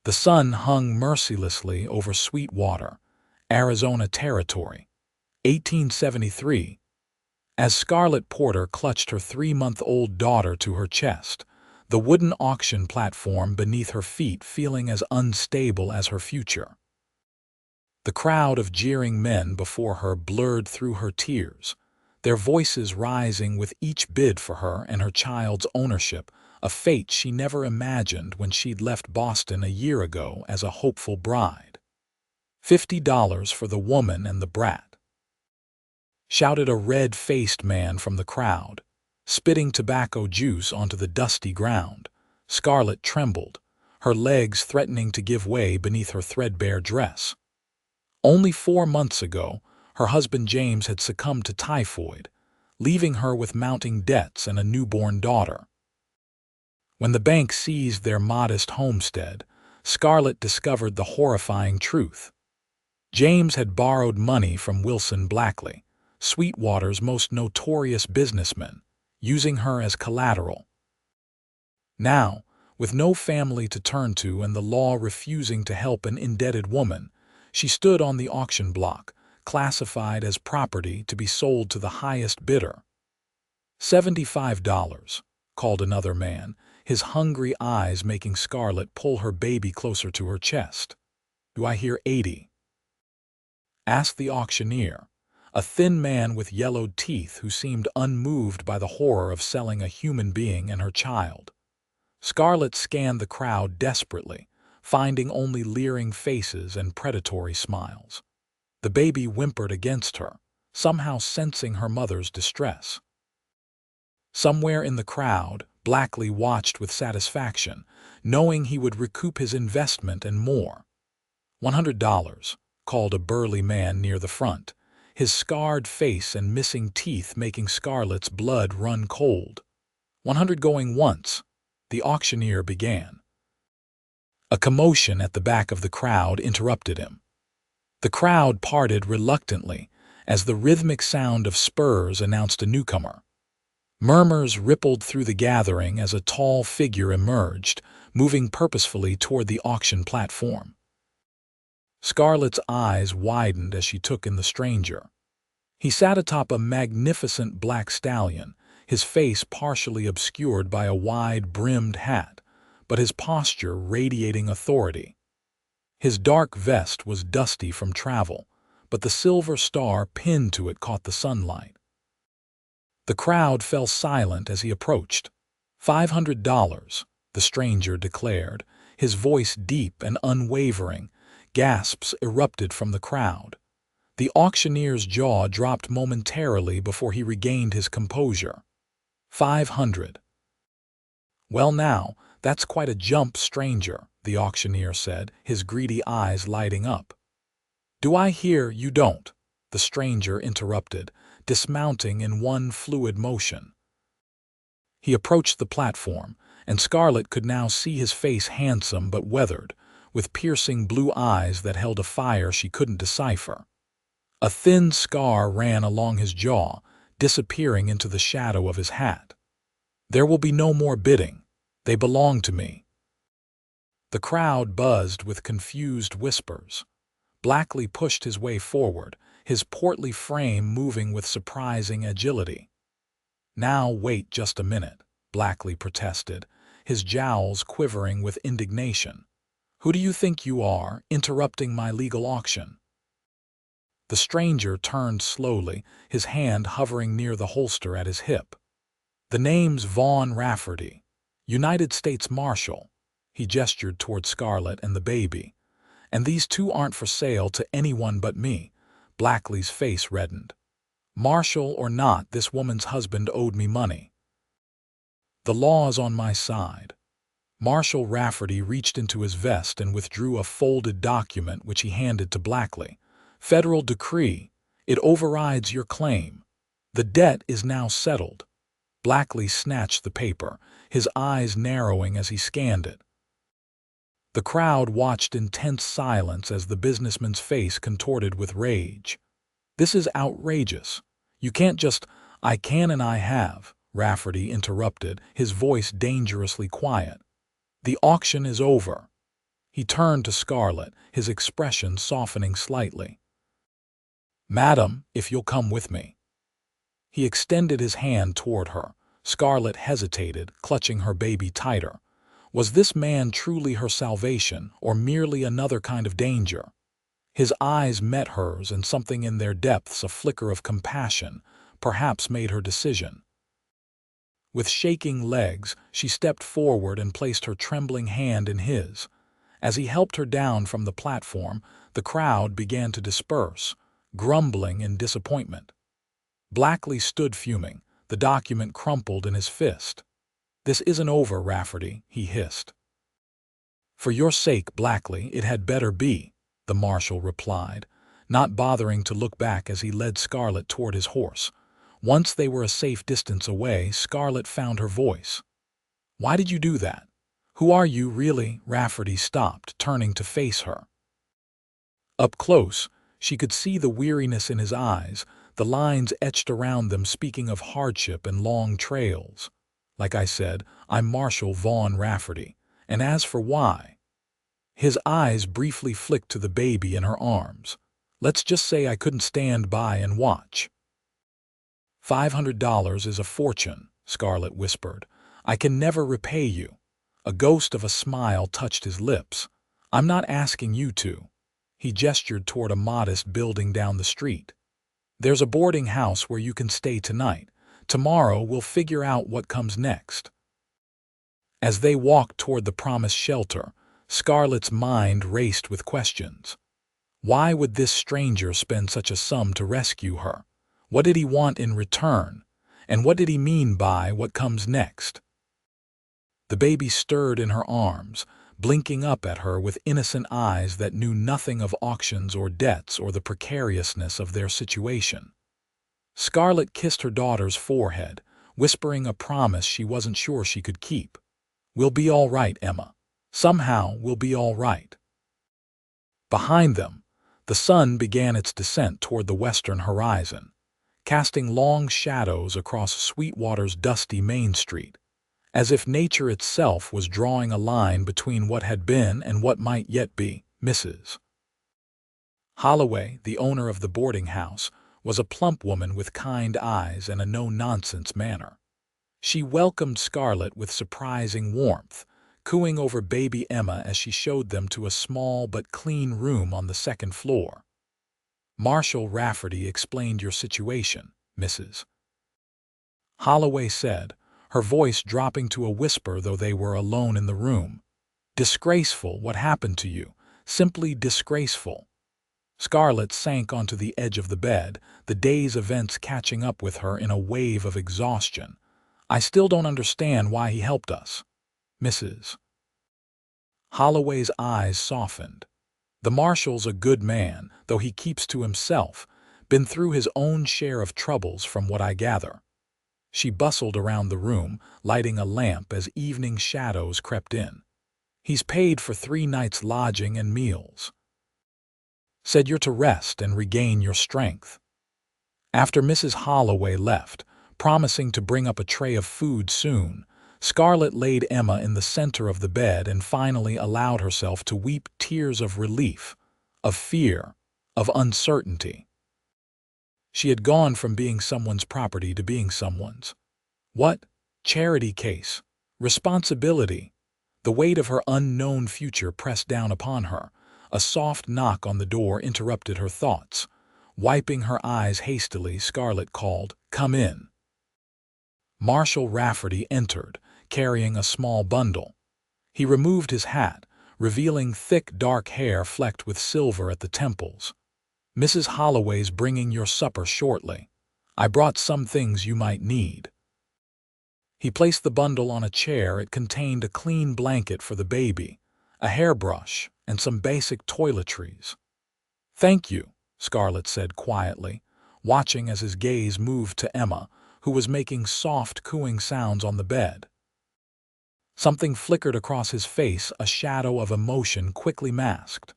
The sun hung mercilessly over Sweetwater, Arizona Territory, 1873, as Scarlett Porter clutched her 3-month-old daughter to her chest, the wooden auction platform beneath her feet feeling as unstable as her future. The crowd of jeering men before her blurred through her tears, their voices rising with each bid for her and her child's ownership, a fate she never imagined when she'd left Boston a year ago as a hopeful bride. $50 for the woman and the brat, shouted a red-faced man from the crowd, spitting tobacco juice onto the dusty ground. Scarlett trembled, her legs threatening to give way beneath her threadbare dress. Only 4 months ago, her husband James had succumbed to typhoid, leaving her with mounting debts and a newborn daughter. When the bank seized their modest homestead, Scarlett discovered the horrifying truth. James had borrowed money from Wilson Blackley, Sweetwater's most notorious businessman, using her as collateral. Now, with no family to turn to and the law refusing to help an indebted woman, she stood on the auction block, classified as property to be sold to the highest bidder. $75, called another man, his hungry eyes making Scarlett pull her baby closer to her chest. "Do I hear 80? Asked the auctioneer, a thin man with yellowed teeth who seemed unmoved by the horror of selling a human being and her child. Scarlett scanned the crowd desperately, finding only leering faces and predatory smiles. The baby whimpered against her, somehow sensing her mother's distress. Somewhere in the crowd, Blackley watched with satisfaction, knowing he would recoup his investment and more. $100, called a burly man near the front, his scarred face and missing teeth making Scarlett's blood run cold. $100 going once, the auctioneer began. A commotion at the back of the crowd interrupted him. The crowd parted reluctantly as the rhythmic sound of spurs announced a newcomer. Murmurs rippled through the gathering as a tall figure emerged, moving purposefully toward the auction platform. Scarlett's eyes widened as she took in the stranger. He sat atop a magnificent black stallion, his face partially obscured by a wide-brimmed hat, but his posture radiating authority. His dark vest was dusty from travel, but the silver star pinned to it caught the sunlight. The crowd fell silent as he approached. $500, the stranger declared, his voice deep and unwavering. Gasps erupted from the crowd. The auctioneer's jaw dropped momentarily before he regained his composure. $500. Well now, that's quite a jump, stranger, the auctioneer said, his greedy eyes lighting up. Do I hear you don't? The stranger interrupted, dismounting in one fluid motion. He approached the platform, and Scarlett could now see his face handsome but weathered, with piercing blue eyes that held a fire she couldn't decipher. A thin scar ran along his jaw, disappearing into the shadow of his hat. There will be no more bidding. They belong to me. The crowd buzzed with confused whispers. Blackley pushed his way forward, his portly frame moving with surprising agility. Now wait just a minute, Blackley protested, his jowls quivering with indignation. Who do you think you are, interrupting my legal auction? The stranger turned slowly, his hand hovering near the holster at his hip. The name's Vaughn Rafferty, United States Marshal. He gestured toward Scarlett and the baby. And these two aren't for sale to anyone but me. Blackley's face reddened. Marshal or not, this woman's husband owed me money. The law's on my side. Marshal Rafferty reached into his vest and withdrew a folded document which he handed to Blackley. Federal decree. It overrides your claim. The debt is now settled. Blackley snatched the paper, his eyes narrowing as he scanned it. The crowd watched in tense silence as the businessman's face contorted with rage. This is outrageous. You can't just, I can and I have, Rafferty interrupted, his voice dangerously quiet. The auction is over. He turned to Scarlett, his expression softening slightly. "Madam, if you'll come with me." He extended his hand toward her. Scarlett hesitated, clutching her baby tighter. Was this man truly her salvation, or merely another kind of danger? His eyes met hers, and something in their depths, a flicker of compassion, perhaps made her decision. With shaking legs, she stepped forward and placed her trembling hand in his. As he helped her down from the platform, the crowd began to disperse, grumbling in disappointment. Blackley stood fuming, the document crumpled in his fist. "This isn't over, Rafferty," he hissed. "For your sake, Blackley, it had better be," the marshal replied, not bothering to look back as he led Scarlett toward his horse. Once they were a safe distance away, Scarlett found her voice. "Why did you do that? Who are you, really?" Rafferty stopped, turning to face her. Up close, she could see the weariness in his eyes, the lines etched around them speaking of hardship and long trails. "Like I said, I'm Marshal Vaughn Rafferty, and as for why—" His eyes briefly flicked to the baby in her arms. "Let's just say I couldn't stand by and watch." $500 is a fortune," Scarlett whispered. "I can never repay you." A ghost of a smile touched his lips. "I'm not asking you to." He gestured toward a modest building down the street. "There's a boarding house where you can stay tonight. Tomorrow we'll figure out what comes next." As they walked toward the promised shelter, Scarlett's mind raced with questions. Why would this stranger spend such a sum to rescue her? What did he want in return? And what did he mean by what comes next? The baby stirred in her arms, blinking up at her with innocent eyes that knew nothing of auctions or debts or the precariousness of their situation. Scarlett kissed her daughter's forehead, whispering a promise she wasn't sure she could keep. "We'll be all right, Emma. Somehow we'll be all right." Behind them, the sun began its descent toward the western horizon, casting long shadows across Sweetwater's dusty Main Street, as if nature itself was drawing a line between what had been and what might yet be. Mrs. Holloway, the owner of the boarding house, was a plump woman with kind eyes and a no-nonsense manner. She welcomed Scarlett with surprising warmth, cooing over baby Emma as she showed them to a small but clean room on the second floor. "Marshal Rafferty explained your situation," Mrs. Holloway said, her voice dropping to a whisper though they were alone in the room. "Disgraceful what happened to you. Simply disgraceful." Scarlett sank onto the edge of the bed, the day's events catching up with her in a wave of exhaustion. "I still don't understand why he helped us." Mrs. Holloway's eyes softened. "The marshal's a good man, though he keeps to himself. Been through his own share of troubles from what I gather." She bustled around the room, lighting a lamp as evening shadows crept in. "He's paid for 3 nights' lodging and meals. Said you're to rest and regain your strength." After Mrs. Holloway left, promising to bring up a tray of food soon, Scarlett laid Emma in the center of the bed and finally allowed herself to weep tears of relief, of fear, of uncertainty. She had gone from being someone's property to being someone's. What? Charity case. Responsibility. The weight of her unknown future pressed down upon her. A soft knock on the door interrupted her thoughts. Wiping her eyes hastily, Scarlett called, "Come in." Marshal Rafferty entered, carrying a small bundle. He removed his hat, revealing thick dark hair flecked with silver at the temples. "Mrs. Holloway's bringing your supper shortly. I brought some things you might need." He placed the bundle on a chair. It contained a clean blanket for the baby, a hairbrush, and some basic toiletries. "Thank you," Scarlett said quietly, watching as his gaze moved to Emma, who was making soft cooing sounds on the bed. Something flickered across his face, a shadow of emotion quickly masked.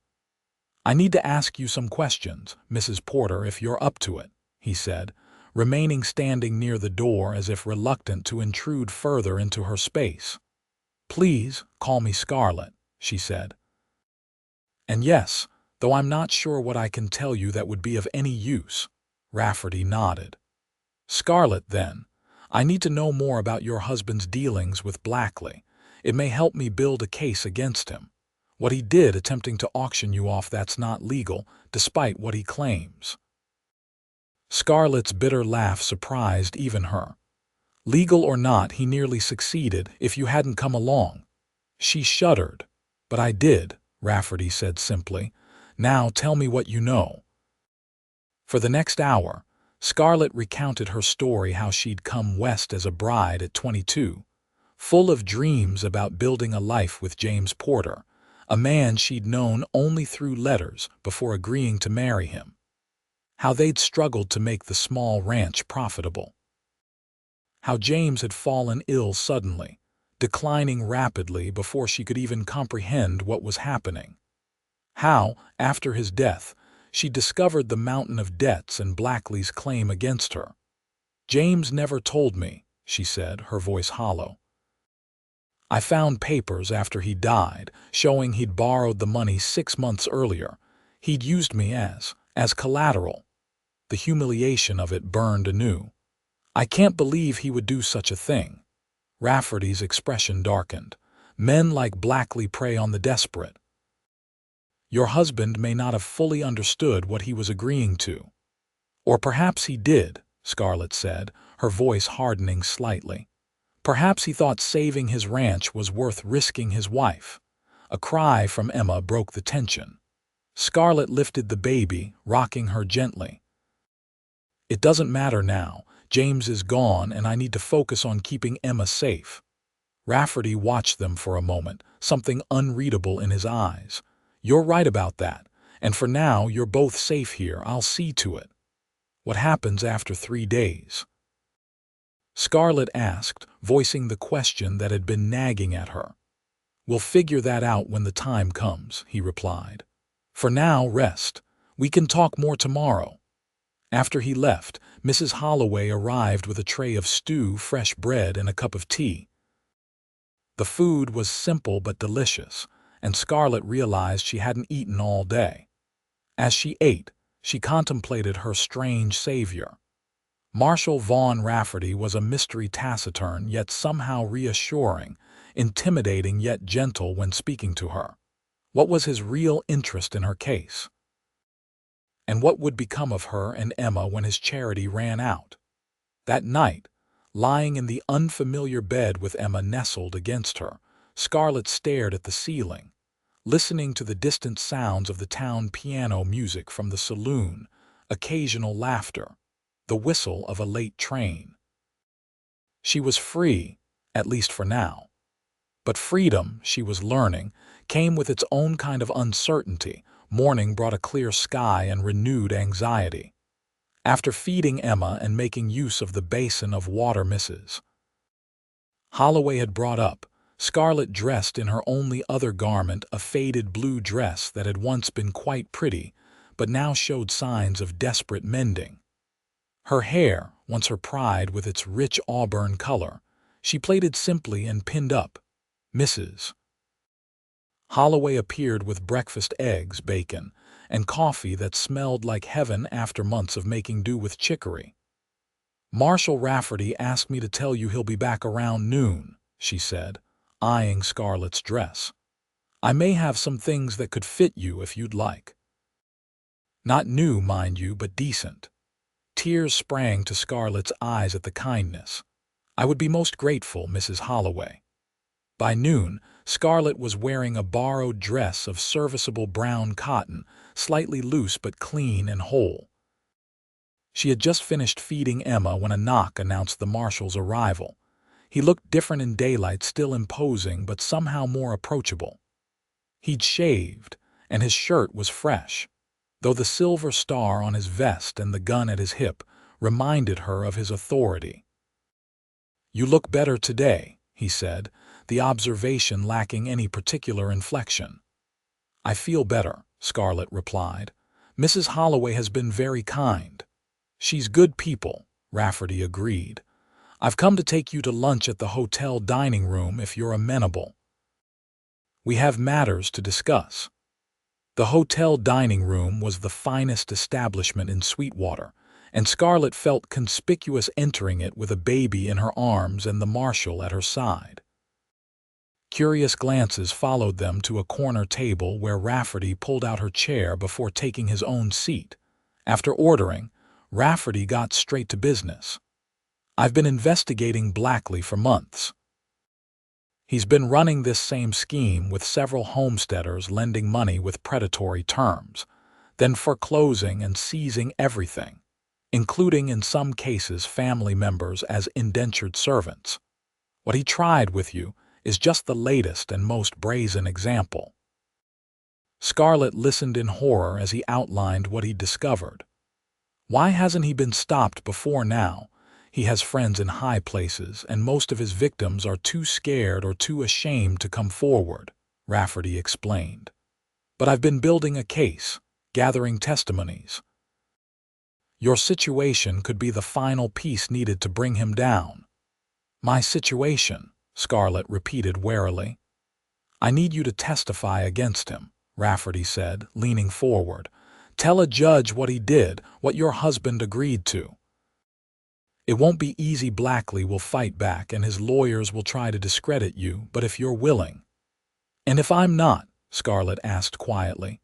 "I need to ask you some questions, Mrs. Porter, if you're up to it," he said, remaining standing near the door as if reluctant to intrude further into her space. "Please, call me Scarlett," she said. And yes, though I'm not sure what I can tell you that would be of any use. Rafferty nodded. Scarlett, then, I need to know more about your husband's dealings with Blackley. It may help me build a case against him. What he did attempting to auction you off, that's not legal, despite what he claims. Scarlett's bitter laugh surprised even her. Legal or not, he nearly succeeded if you hadn't come along. She shuddered. But I did, Rafferty said simply. Now tell me what you know. For the next hour, Scarlett recounted her story, how she'd come west as a bride at 22, full of dreams about building a life with James Porter, a man she'd known only through letters before agreeing to marry him. How they'd struggled to make the small ranch profitable. How James had fallen ill suddenly, declining rapidly before she could even comprehend what was happening. How, after his death, she discovered the mountain of debts and Blackley's claim against her. James never told me, she said, her voice hollow. I found papers after he died, showing he'd borrowed the money 6 months earlier. He'd used me as collateral. The humiliation of it burned anew. I can't believe he would do such a thing. Rafferty's expression darkened. Men like Blackley prey on the desperate. Your husband may not have fully understood what he was agreeing to. Or perhaps he did, Scarlett said, her voice hardening slightly. Perhaps he thought saving his ranch was worth risking his wife. A cry from Emma broke the tension. Scarlett lifted the baby, rocking her gently. It doesn't matter now. James is gone, and I need to focus on keeping Emma safe. Rafferty watched them for a moment, something unreadable in his eyes. You're right about that, and for now you're both safe here. I'll see to it. What happens after 3 days? Scarlett asked, voicing the question that had been nagging at her. We'll figure that out when the time comes, he replied. For now, rest. We can talk more tomorrow. After he left, Mrs. Holloway arrived with a tray of stew, fresh bread, and a cup of tea. The food was simple but delicious, and Scarlett realized she hadn't eaten all day. As she ate, she contemplated her strange savior. Marshal Vaughn Rafferty was a mystery, taciturn yet somehow reassuring, intimidating yet gentle when speaking to her. What was his real interest in her case? And what would become of her and Emma when his charity ran out? That night, lying in the unfamiliar bed with Emma nestled against her, Scarlett stared at the ceiling, listening to the distant sounds of the town piano music from the saloon, occasional laughter, the whistle of a late train. She was free, at least for now. But freedom, she was learning, came with its own kind of uncertainty. Morning brought a clear sky and renewed anxiety. After feeding Emma and making use of the basin of water Mrs. Holloway had brought up, Scarlett dressed in her only other garment, a faded blue dress that had once been quite pretty, but now showed signs of desperate mending. Her hair, once her pride with its rich auburn color, she plaited simply and pinned up. Mrs. Holloway appeared with breakfast eggs, bacon, and coffee that smelled like heaven after months of making do with chicory. Marshal Rafferty asked me to tell you he'll be back around noon, she said, eyeing Scarlett's dress. I may have some things that could fit you if you'd like. Not new, mind you, but decent. Tears sprang to Scarlett's eyes at the kindness. I would be most grateful, Mrs. Holloway. By noon, Scarlett was wearing a borrowed dress of serviceable brown cotton, slightly loose but clean and whole. She had just finished feeding Emma when a knock announced the marshal's arrival. He looked different in daylight, still imposing but somehow more approachable. He'd shaved, and his shirt was fresh, though the silver star on his vest and the gun at his hip reminded her of his authority. You look better today, he said, the observation lacking any particular inflection. I feel better, Scarlett replied. Mrs. Holloway has been very kind. She's good people, Rafferty agreed. I've come to take you to lunch at the hotel dining room if you're amenable. We have matters to discuss. The hotel dining room was the finest establishment in Sweetwater, and Scarlett felt conspicuous entering it with a baby in her arms and the marshal at her side. Curious glances followed them to a corner table where Rafferty pulled out her chair before taking his own seat. After ordering, Rafferty got straight to business. "I've been investigating Blackley for months. He's been running this same scheme with several homesteaders lending money with predatory terms, then foreclosing and seizing everything, including in some cases family members as indentured servants. What he tried with you is just the latest and most brazen example." Scarlett listened in horror as he outlined what he'd discovered. Why hasn't he been stopped before now? He has friends in high places, and most of his victims are too scared or too ashamed to come forward, Rafferty explained. "But I've been building a case, gathering testimonies. Your situation could be the final piece needed to bring him down." "My situation," Scarlett repeated warily. "I need you to testify against him," Rafferty said, leaning forward. "Tell a judge what he did, what your husband agreed to. It won't be easy. Blackley will fight back and his lawyers will try to discredit you, but if you're willing—" "And if I'm not?" Scarlett asked quietly.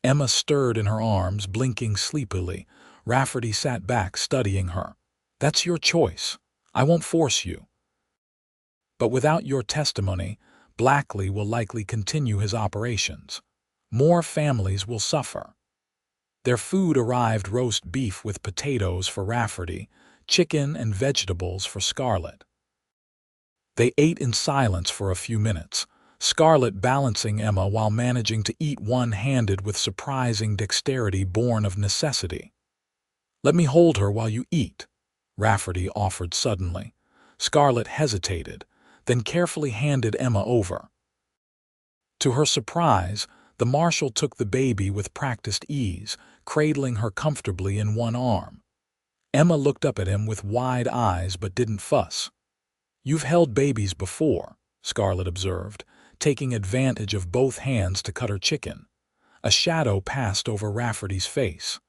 Emma stirred in her arms, blinking sleepily. Rafferty sat back, studying her. "That's your choice. I won't force you. But without your testimony, Blackley will likely continue his operations. More families will suffer." Their food arrived: roast beef with potatoes for Rafferty, chicken and vegetables for Scarlett. They ate in silence for a few minutes, Scarlett balancing Emma while managing to eat one-handed with surprising dexterity born of necessity. "Let me hold her while you eat," Rafferty offered suddenly. Scarlett hesitated, then carefully handed Emma over. To her surprise, the marshal took the baby with practiced ease, cradling her comfortably in one arm. Emma looked up at him with wide eyes but didn't fuss. "You've held babies before," Scarlett observed, taking advantage of both hands to cut her chicken. A shadow passed over Rafferty's face.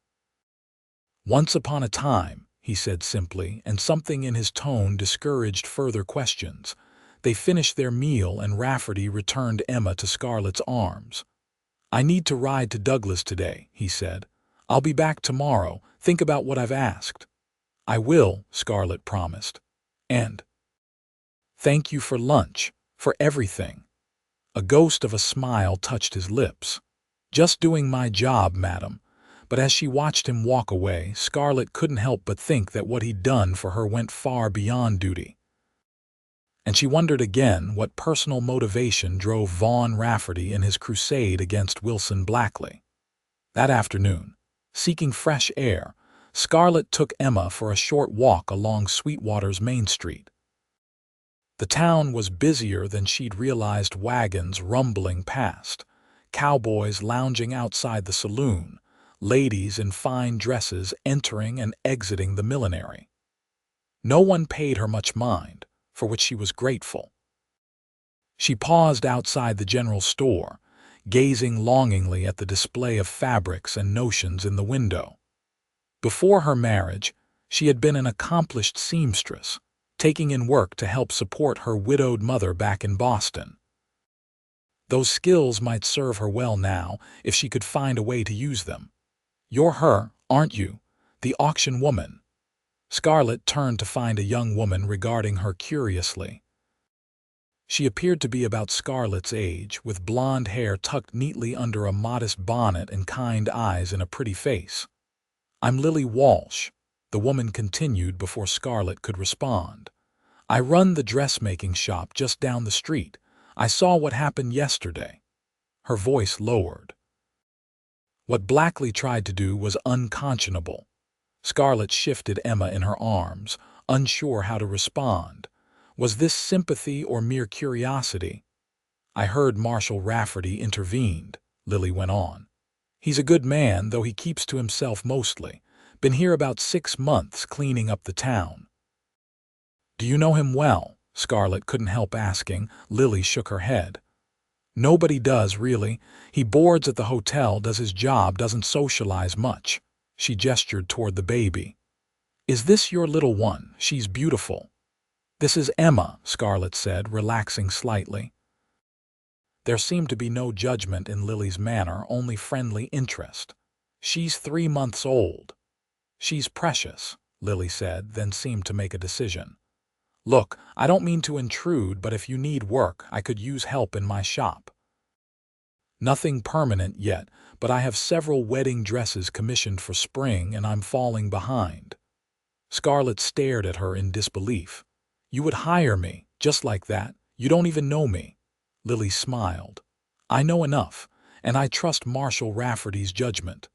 "Once upon a time," he said simply, and something in his tone discouraged further questions. They finished their meal and Rafferty returned Emma to Scarlett's arms. "I need to ride to Douglas today," he said. "I'll be back tomorrow. Think about what I've asked." "I will," Scarlett promised. "And thank you for lunch, for everything." A ghost of a smile touched his lips. "Just doing my job, madam." But as she watched him walk away, Scarlett couldn't help but think that what he'd done for her went far beyond duty. And she wondered again what personal motivation drove Vaughn Rafferty in his crusade against Wilson Blackley. That afternoon, seeking fresh air, Scarlett took Emma for a short walk along Sweetwater's Main Street. The town was busier than she'd realized, wagons rumbling past, cowboys lounging outside the saloon, ladies in fine dresses entering and exiting the millinery. No one paid her much mind, for which she was grateful. She paused outside the general store, gazing longingly at the display of fabrics and notions in the window. Before her marriage, she had been an accomplished seamstress, taking in work to help support her widowed mother back in Boston. Those skills might serve her well now if she could find a way to use them. "You're her, aren't you? The auction woman?" Scarlett turned to find a young woman regarding her curiously. She appeared to be about Scarlett's age, with blonde hair tucked neatly under a modest bonnet and kind eyes in a pretty face. "I'm Lily Walsh," the woman continued before Scarlett could respond. "I run the dressmaking shop just down the street. I saw what happened yesterday." Her voice lowered. What Blackley tried to do was unconscionable. Scarlett shifted Emma in her arms, unsure how to respond. Was this sympathy or mere curiosity? "I heard Marshal Rafferty intervened," Lily went on. "He's a good man, though he keeps to himself mostly. Been here about 6 months, cleaning up the town." "Do you know him well?" Scarlett couldn't help asking. Lily shook her head. Nobody does, really. He boards at the hotel, does his job, doesn't socialize much. She gestured toward the baby. Is this your little one? She's beautiful. This is Emma, Scarlett said, relaxing slightly. There seemed to be no judgment in Lily's manner, only friendly interest. She's 3 months old. She's precious, Lily said, then seemed to make a decision. Look, I don't mean to intrude, but if you need work, I could use help in my shop. Nothing permanent yet, but I have several wedding dresses commissioned for spring and I'm falling behind. Scarlett stared at her in disbelief. You would hire me, just like that? You don't even know me. Lily smiled. I know enough, and I trust Marshal Rafferty's judgment.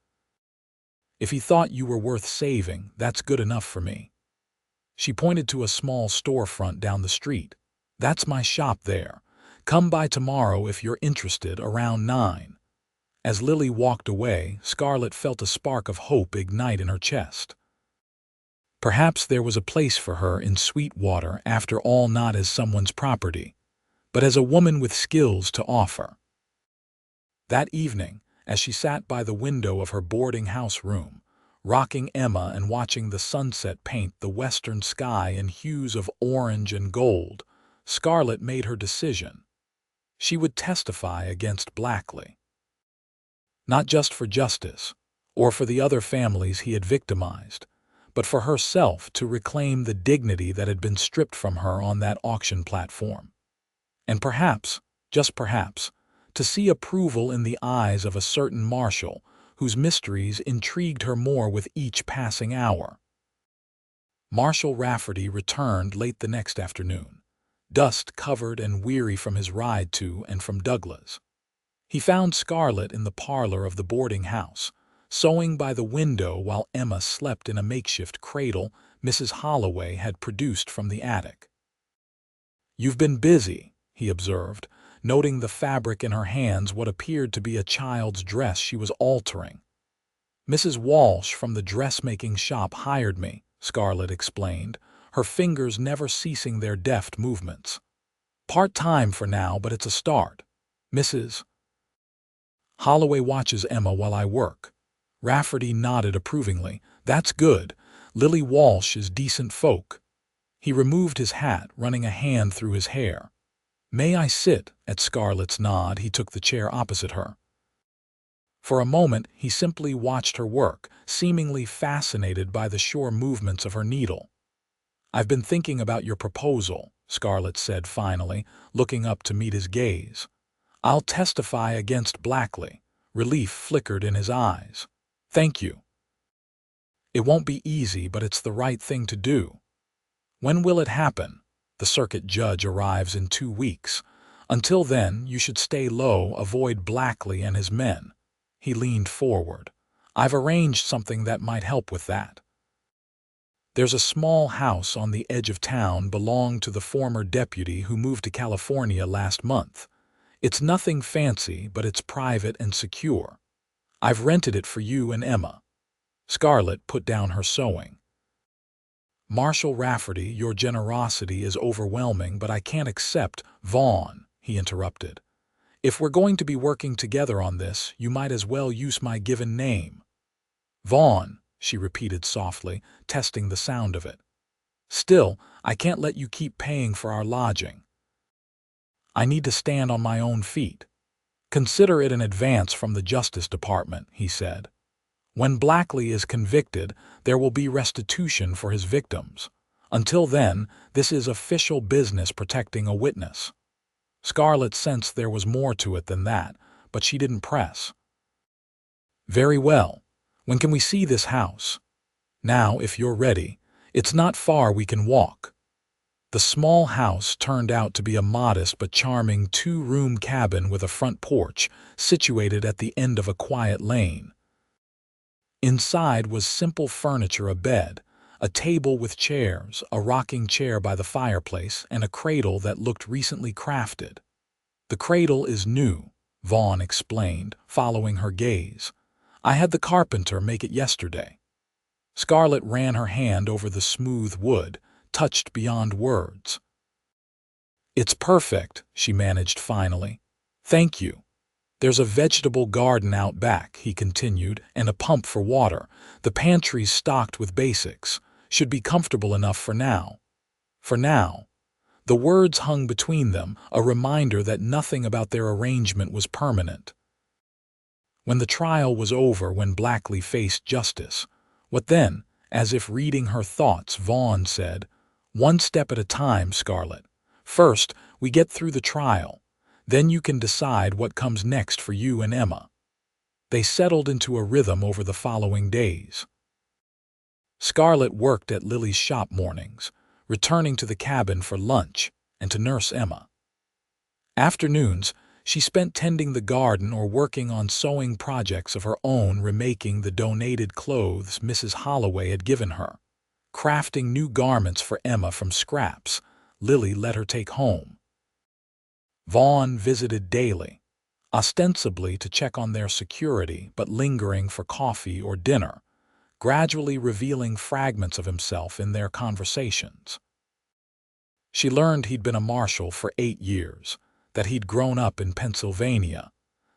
If he thought you were worth saving, that's good enough for me. She pointed to a small storefront down the street. That's my shop there. Come by tomorrow if you're interested, around 9. As Lily walked away, Scarlett felt a spark of hope ignite in her chest. Perhaps there was a place for her in Sweetwater, after all, not as someone's property, but as a woman with skills to offer. That evening, as she sat by the window of her boarding house room, rocking Emma and watching the sunset paint the western sky in hues of orange and gold, Scarlett made her decision. She would testify against Blackley. Not just for justice, or for the other families he had victimized, but for herself to reclaim the dignity that had been stripped from her on that auction platform. And perhaps, just perhaps, to see approval in the eyes of a certain marshal whose mysteries intrigued her more with each passing hour. Marshal Rafferty returned late the next afternoon, dust-covered and weary from his ride to and from Douglas. He found Scarlett in the parlor of the boarding house, sewing by the window while Emma slept in a makeshift cradle Mrs. Holloway had produced from the attic. You've been busy, he observed, noting the fabric in her hands, what appeared to be a child's dress she was altering. Mrs. Walsh from the dressmaking shop hired me, Scarlett explained, her fingers never ceasing their deft movements. Part-time for now, but it's a start. Mrs. Holloway watches Emma while I work. Rafferty nodded approvingly. That's good. Lily Walsh is decent folk. He removed his hat, running a hand through his hair. May I sit? At Scarlett's nod, he took the chair opposite her. For a moment, he simply watched her work, seemingly fascinated by the sure movements of her needle. I've been thinking about your proposal, Scarlett said finally, looking up to meet his gaze. I'll testify against Blackley. Relief flickered in his eyes. Thank you. It won't be easy, but it's the right thing to do. When will it happen? The circuit judge arrives in 2 weeks. Until then, you should stay low, avoid Blackley and his men. He leaned forward. I've arranged something that might help with that. There's a small house on the edge of town belonged to the former deputy who moved to California last month. It's nothing fancy, but it's private and secure. I've rented it for you and Emma. Scarlett put down her sewing. Marshal Rafferty, your generosity is overwhelming, but I can't accept Vaughn, he interrupted. If we're going to be working together on this, you might as well use my given name. Vaughn, she repeated softly, testing the sound of it. Still, I can't let you keep paying for our lodging. I need to stand on my own feet. Consider it an advance from the Justice Department, he said. When Blackley is convicted, there will be restitution for his victims. Until then, this is official business protecting a witness. Scarlett sensed there was more to it than that, but she didn't press. Very well. When can we see this house? Now, if you're ready. It's not far, we can walk. The small house turned out to be a modest but charming 2-room cabin with a front porch, situated at the end of a quiet lane. Inside was simple furniture, a bed, a table with chairs, a rocking chair by the fireplace, and a cradle that looked recently crafted. The cradle is new, Vaughn explained, following her gaze. I had the carpenter make it yesterday. Scarlett ran her hand over the smooth wood, touched beyond words. It's perfect, she managed finally. Thank you. There's a vegetable garden out back, he continued, and a pump for water. The pantry's stocked with basics. Should be comfortable enough for now. For now. The words hung between them, a reminder that nothing about their arrangement was permanent. When the trial was over, when Blackley faced justice, what then? As if reading her thoughts, Vaughn said, "One step at a time, Scarlett. First, we get through the trial. Then you can decide what comes next for you and Emma." They settled into a rhythm over the following days. Scarlett worked at Lily's shop mornings, returning to the cabin for lunch and to nurse Emma. Afternoons, she spent tending the garden or working on sewing projects of her own, remaking the donated clothes Mrs. Holloway had given her, crafting new garments for Emma from scraps Lily let her take home. Vaughn visited daily, ostensibly to check on their security, but lingering for coffee or dinner, gradually revealing fragments of himself in their conversations. She learned he'd been a marshal for 8 years, that he'd grown up in Pennsylvania,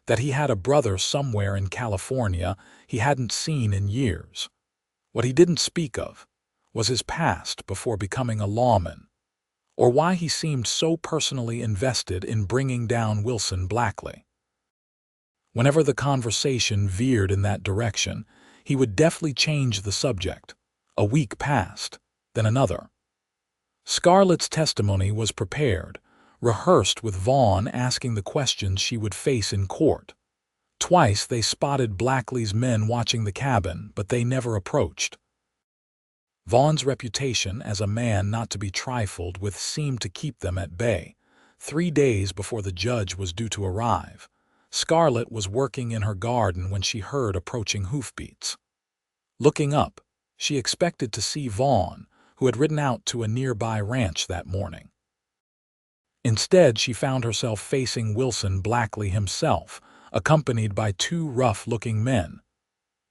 that he had a brother somewhere in California he hadn't seen in years. What he didn't speak of was his past before becoming a lawman, or why he seemed so personally invested in bringing down Wilson Blackley. Whenever the conversation veered in that direction, he would deftly change the subject. A week passed, then another. Scarlett's testimony was prepared, rehearsed, with Vaughn asking the questions she would face in court. Twice they spotted Blackley's men watching the cabin, but they never approached. Vaughn's reputation as a man not to be trifled with seemed to keep them at bay. 3 days before the judge was due to arrive, Scarlett was working in her garden when she heard approaching hoofbeats. Looking up, she expected to see Vaughn, who had ridden out to a nearby ranch that morning. Instead, she found herself facing Wilson Blackley himself, accompanied by 2 rough-looking men.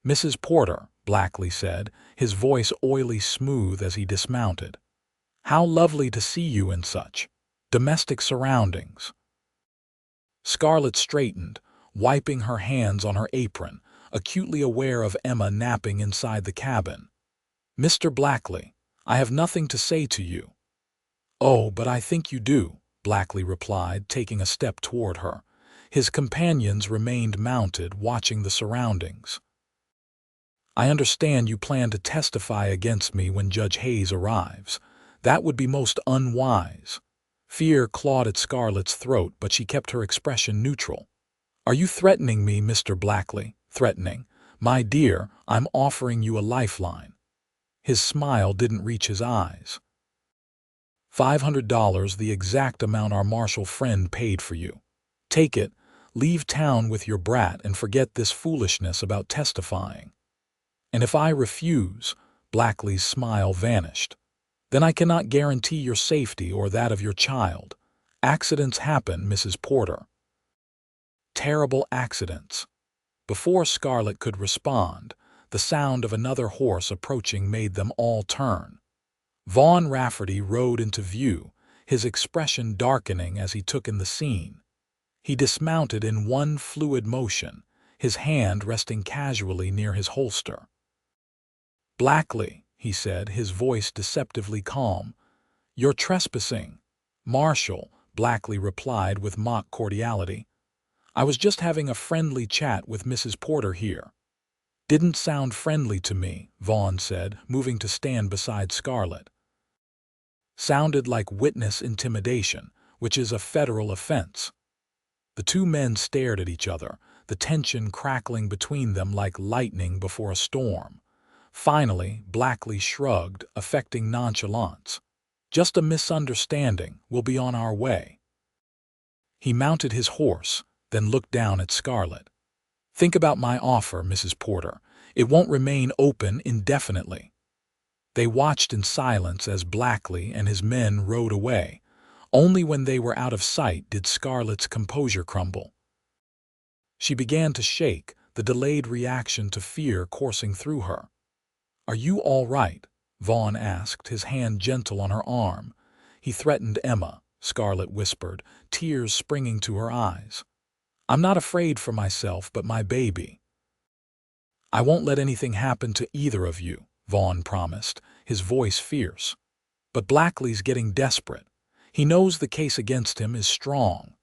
"Mrs. Porter," Blackley said, his voice oily smooth as he dismounted. "How lovely to see you in such domestic surroundings." Scarlett straightened, wiping her hands on her apron, acutely aware of Emma napping inside the cabin. "Mr. Blackley, I have nothing to say to you." "Oh, but I think you do," Blackley replied, taking a step toward her. His companions remained mounted, watching the surroundings. "I understand you plan to testify against me when Judge Hayes arrives. That would be most unwise." Fear clawed at Scarlett's throat, but she kept her expression neutral. "Are you threatening me, Mr. Blackley?" "Threatening? My dear, I'm offering you a lifeline." His smile didn't reach his eyes. $500, the exact amount our Marshal friend paid for you. Take it, leave town with your brat, and forget this foolishness about testifying. And if I refuse, Blackley's smile vanished, then I cannot guarantee your safety or that of your child. Accidents happen, Mrs. Porter. Terrible accidents. Before Scarlett could respond, the sound of another horse approaching made them all turn. Vaughn Rafferty rode into view, his expression darkening as he took in the scene. He dismounted in one fluid motion, his hand resting casually near his holster. "Blackley," he said, his voice deceptively calm. "You're trespassing." "Marshal," Blackley replied with mock cordiality. "I was just having a friendly chat with Mrs. Porter here." "Didn't sound friendly to me," Vaughn said, moving to stand beside Scarlett. "Sounded like witness intimidation, which is a federal offense." The 2 men stared at each other, the tension crackling between them like lightning before a storm. Finally, Blackley shrugged, affecting nonchalance. "Just a misunderstanding. We'll be on our way." He mounted his horse, then looked down at Scarlett. "Think about my offer, Mrs. Porter. It won't remain open indefinitely." They watched in silence as Blackley and his men rode away. Only when they were out of sight did Scarlett's composure crumble. She began to shake, the delayed reaction to fear coursing through her. "Are you all right?" Vaughn asked, his hand gentle on her arm. "He threatened Emma," Scarlett whispered, tears springing to her eyes. I'm not afraid for myself, but my baby. I won't let anything happen to either of you, Vaughn promised, his voice fierce. But Blackley's getting desperate. He knows the case against him is strong.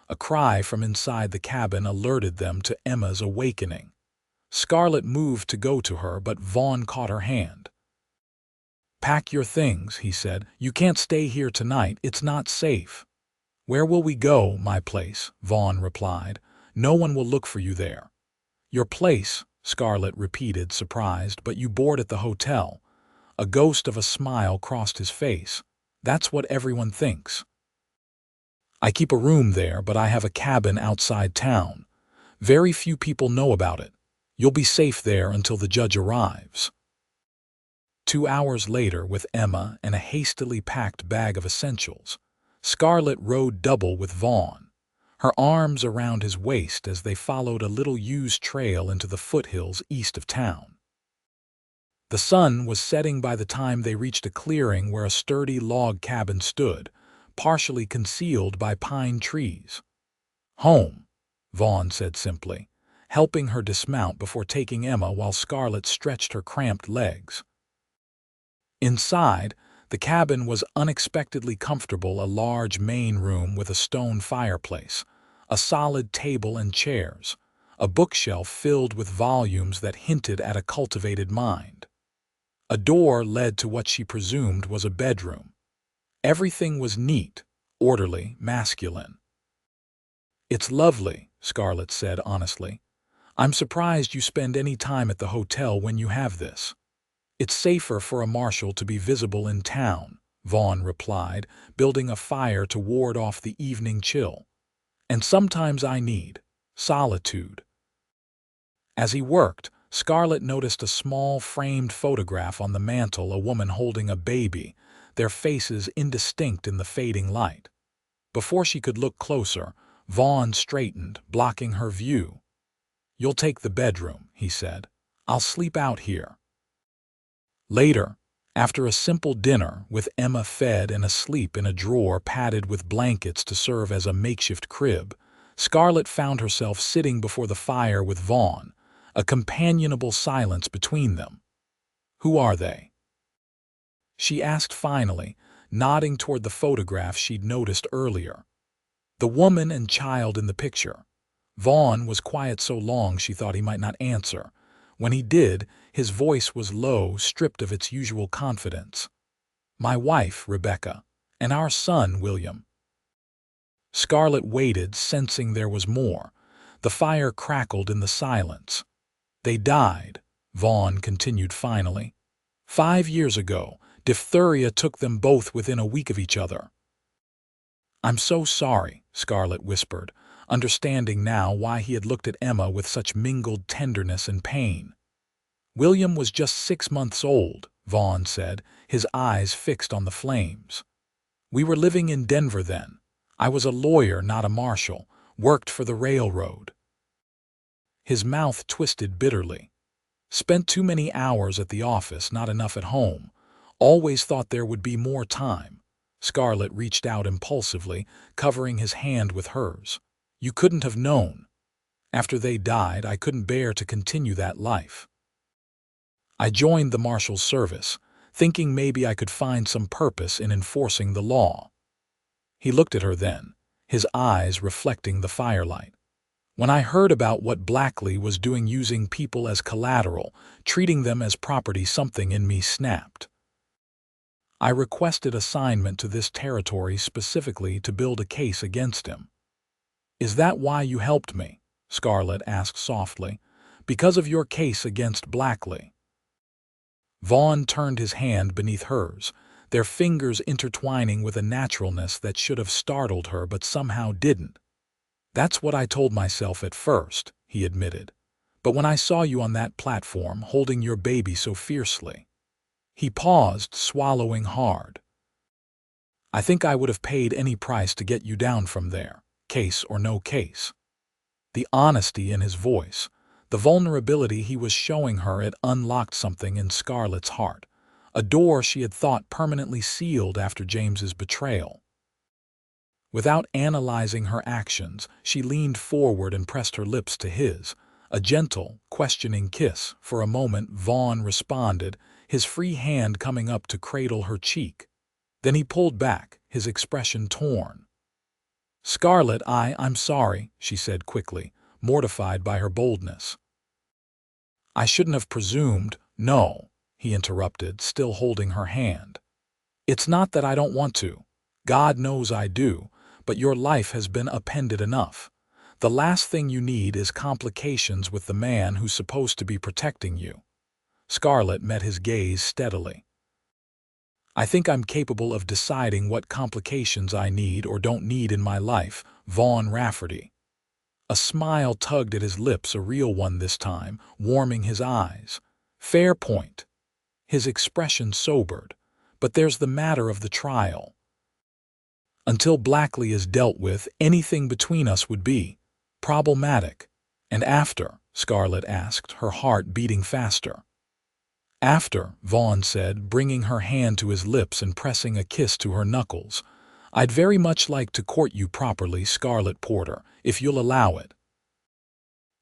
A cry from inside the cabin alerted them to Emma's awakening. Scarlett moved to go to her, but Vaughn caught her hand. "Pack your things," he said. "You can't stay here tonight. It's not safe." "Where will we go?" "My place," Vaughn replied. "No one will look for you there." "Your place," Scarlett repeated, surprised. "But you board at the hotel." A ghost of a smile crossed his face. "That's what everyone thinks." "I keep a room there, but I have a cabin outside town. Very few people know about it. You'll be safe there until the judge arrives." 2 hours later, with Emma and a hastily packed bag of essentials, Scarlett rode double with Vaughn, her arms around his waist as they followed a little used trail into the foothills east of town. The sun was setting by the time they reached a clearing where a sturdy log cabin stood, partially concealed by pine trees. "Home," Vaughn said simply, helping her dismount before taking Emma while Scarlett stretched her cramped legs. Inside, the cabin was unexpectedly comfortable, a large main room with a stone fireplace, a solid table and chairs, a bookshelf filled with volumes that hinted at a cultivated mind. A door led to what she presumed was a bedroom. Everything was neat, orderly, masculine. "It's lovely," Scarlett said honestly. "I'm surprised you spend any time at the hotel when you have this." "It's safer for a marshal to be visible in town," Vaughn replied, building a fire to ward off the evening chill. "And sometimes I need solitude." As he worked, Scarlett noticed a small framed photograph on the mantel, a woman holding a baby, their faces indistinct in the fading light. Before she could look closer, Vaughn straightened, blocking her view. "You'll take the bedroom," he said. "I'll sleep out here." Later, after a simple dinner, with Emma fed and asleep in a drawer padded with blankets to serve as a makeshift crib, Scarlett found herself sitting before the fire with Vaughn, a companionable silence between them. "Who are they?" she asked finally, nodding toward the photograph she'd noticed earlier. "The woman and child in the picture." Vaughn was quiet so long she thought he might not answer. When he did, his voice was low, stripped of its usual confidence. "My wife, Rebecca, and our son, William." Scarlett waited, sensing there was more. The fire crackled in the silence. "They died," Vaughn continued finally. "5 years ago, diphtheria took them both within a week of each other." "I'm so sorry," Scarlett whispered, understanding now why he had looked at Emma with such mingled tenderness and pain. "William was just 6 months old," Vaughn said, his eyes fixed on the flames. "We were living in Denver then. I was a lawyer, not a marshal, worked for the railroad." His mouth twisted bitterly. "Spent too many hours at the office, not enough at home. Always thought there would be more time." Scarlett reached out impulsively, covering his hand with hers. "You couldn't have known. After they died, I couldn't bear to continue that life. I joined the marshal's service, thinking maybe I could find some purpose in enforcing the law." He looked at her then, his eyes reflecting the firelight. "When I heard about what Blackley was doing, using people as collateral, treating them as property, something in me snapped. I requested assignment to this territory specifically to build a case against him." "Is that why you helped me?" Scarlett asked softly. "Because of your case against Blackley?" Vaughn turned his hand beneath hers, their fingers intertwining with a naturalness that should have startled her but somehow didn't. "That's what I told myself at first," he admitted. "But when I saw you on that platform, holding your baby so fiercely—" He paused, swallowing hard. "I think I would have paid any price to get you down from there, case or no case." The honesty in his voice, the vulnerability he was showing her, had unlocked something in Scarlett's heart, a door she had thought permanently sealed after James's betrayal. Without analyzing her actions, she leaned forward and pressed her lips to his, a gentle, questioning kiss. For a moment, Vaughn responded, his free hand coming up to cradle her cheek. Then he pulled back, his expression torn. "Scarlett, I'm sorry," she said quickly, mortified by her boldness. "I shouldn't have presumed." "No," he interrupted, still holding her hand. "It's not that I don't want to. God knows I do, but your life has been upended enough. The last thing you need is complications with the man who's supposed to be protecting you." Scarlett met his gaze steadily. "I think I'm capable of deciding what complications I need or don't need in my life, Vaughn Rafferty." A smile tugged at his lips, a real one this time, warming his eyes. "Fair point." His expression sobered. "But there's the matter of the trial. Until Blackley is dealt with, anything between us would be problematic." "And after?" Scarlett asked, her heart beating faster. "After," Vaughn said, bringing her hand to his lips and pressing a kiss to her knuckles, "I'd very much like to court you properly, Scarlett Porter, if you'll allow it."